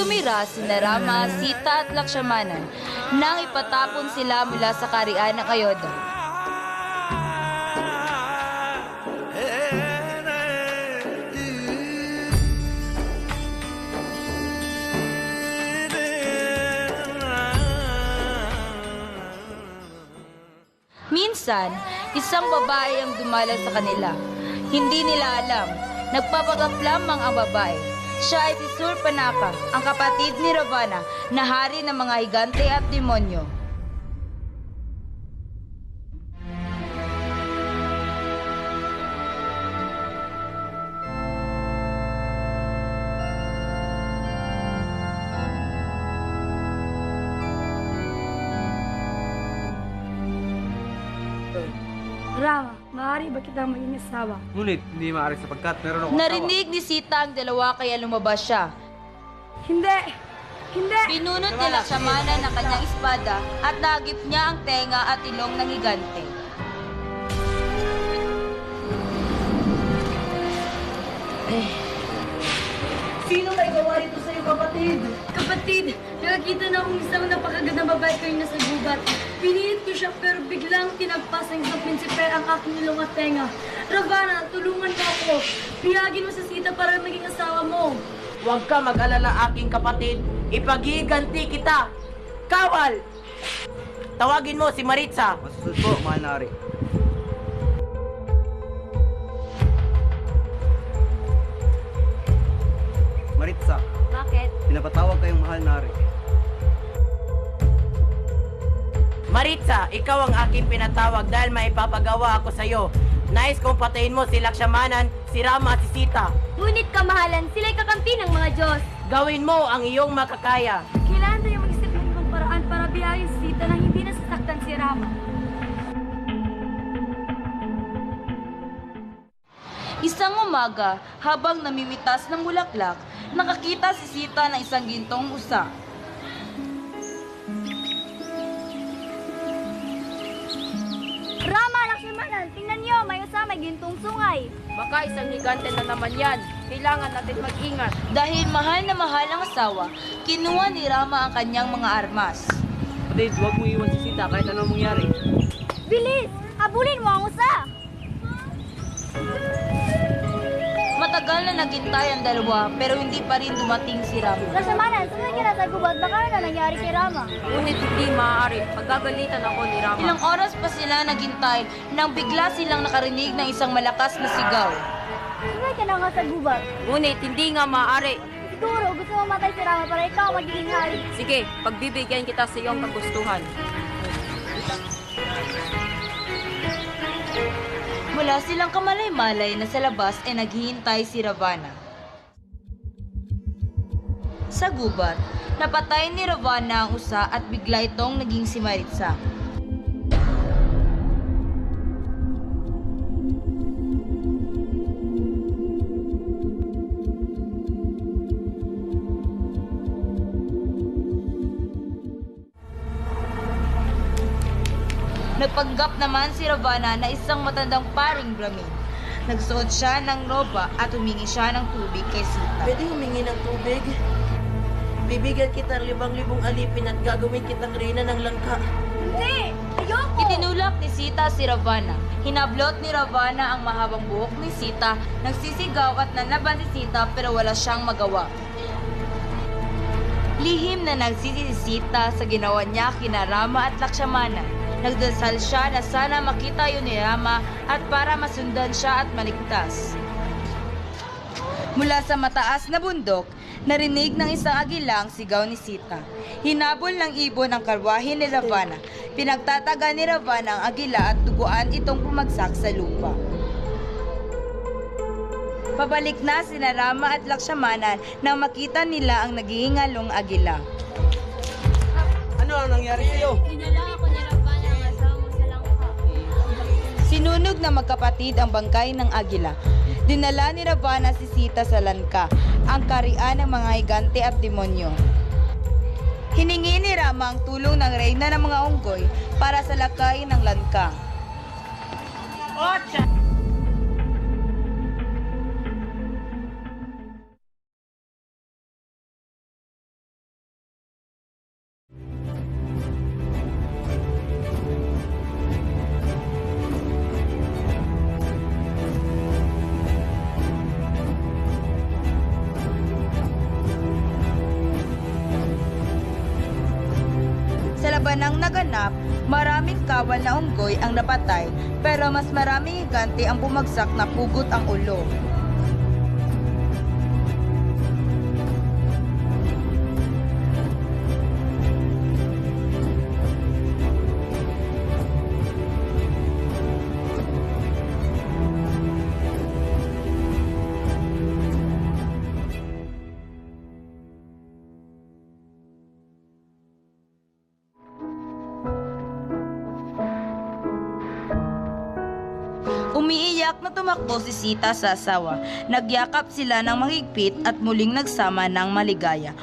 tumira sina Rama, Sita at Lakshmana nang ipatapon sila mula sa kaharian ng Ayodhya. Minsan, isang babae ang dumala sa kanila. Hindi nila alam, nagpapanggap lamang ang babae. Siya ay si Surpanaka, ang kapatid ni Ravana, na hari ng mga higante at demonyo. Rama, maaari ba kita maging asawa? Ngunit hindi maaari sapagkat meron akong Narinig ni Sita ang dalawa kaya lumabas siya. Hindi! Hindi! Pinunot ni Lakshmana ng kanyang espada at nagip niya ang tenga at ilong ng higante. Sino may gawa rito sa'yo, kapatid? Kapatid, nakakita na akong isang napakagandang babae kayo nasa gubat. Pinilit ko siya pero biglang tinagpas ng isang prinsipe ang aking ilong at tenga. Ravana, tulungan mo ako. Piyagin mo sa Sita para maging asawa mo. Huwag ka mag-alala, aking kapatid. Ipaghiganti kita. Kawal! Tawagin mo si Maritza. Masusunod po, mahal na hari. Maritza, Bakit? pinapatawag kayong mahal na hari. Maritza, ikaw ang aking pinatawag dahil maipapagawa ako sa'yo. Nais kong patayin mo si Lakshmanan, si Rama at si Sita. Ngunit kamahalan, sila'y kakampi ng mga Diyos. Gawin mo ang iyong makakaya. Kailangan tayo mag-isip ng ibang paraan para biyahin si Sita nang hindi nasasaktan si Rama. Isang umaga, habang namimitas ng bulaklak, nakakita si Sita ng isang gintong usa. Rama, Lakshmanan, tingnan niyo, may usa, may gintong sungay. Baka isang higante na naman yan. Kailangan natin mag-ingat. Dahil mahal na mahal ang asawa, kinuha ni Rama ang kanyang mga armas. Kapatid, huwag mo iwan si Sita kahit anong mangyari. Bilis! Abulin mo ang usa! Matagal na naghintay ang dalawa pero hindi pa rin dumating si Rama. Lakshmanan, sunod ka na sa gubat, baka na nangyari kay Rama. Ngunit hindi maaari. Pagagalitan ako ni Rama. Ilang oras pa sila naghintay nang bigla silang nakarinig ng isang malakas na sigaw. Sunod ka na nga sa gubat. Ngunit hindi nga maaari. Siguro, gusto mo matay si Rama para ikaw magiging hari. Sige, pagbibigyan kita sa iyong kagustuhan. Mula silang kamalay-malay na sa labas ay naghihintay si Ravana. Sa gubat, napatay ni Ravana ang usa at bigla itong naging si Maritza. Nagpanggap naman si Ravana na isang matandang paring Brahmin. Nagsuot siya ng roba at humingi siya ng tubig kay Sita. Pwede humingi ng tubig? Bibigyan kita ng 5,000 alipin at gagawin kitang reyna ng langka. Hindi! Ayoko! Itinulak ni Sita si Ravana. Hinablot ni Ravana ang mahabang buhok ni Sita, nagsisigaw at nanlaban si Sita pero wala siyang magawa. Lihim na nagsisi si Sita sa ginawa niya kina Rama at Lakshmana. Nagdasal siya na sana makita yun ni Rama at para masundan siya at maligtas. Mula sa mataas na bundok, narinig ng isang agilang sigaw ni Sita. Hinabol ng ibon ang karwahe ni Ravana. Pinagtataga ni Ravana ang agila at duguan itong bumagsak sa lupa. Pabalik na sina Rama at Lakshmana nang makita nila ang naghihingalong agila. Ano ang nangyari sa'yo? Dinala ako ni Ravana ang asawa sa langka. Sinunog na magkapatid ang bangkay ng agila. Dinala ni Ravana si Sita sa Lanka, ang karian ng mga higante at demonyo. Hiningi ni Rama ang tulong ng reyna ng mga unggoy para sa lakay ng Lanka. Ocha! kawan na unggoy ang napatay, pero mas maraming higante ang bumagsak na pugot ang ulo. Umiiyak na tumakbo si Sita sa asawa. Nagyakap sila ng mahigpit at muling nagsama ng maligaya.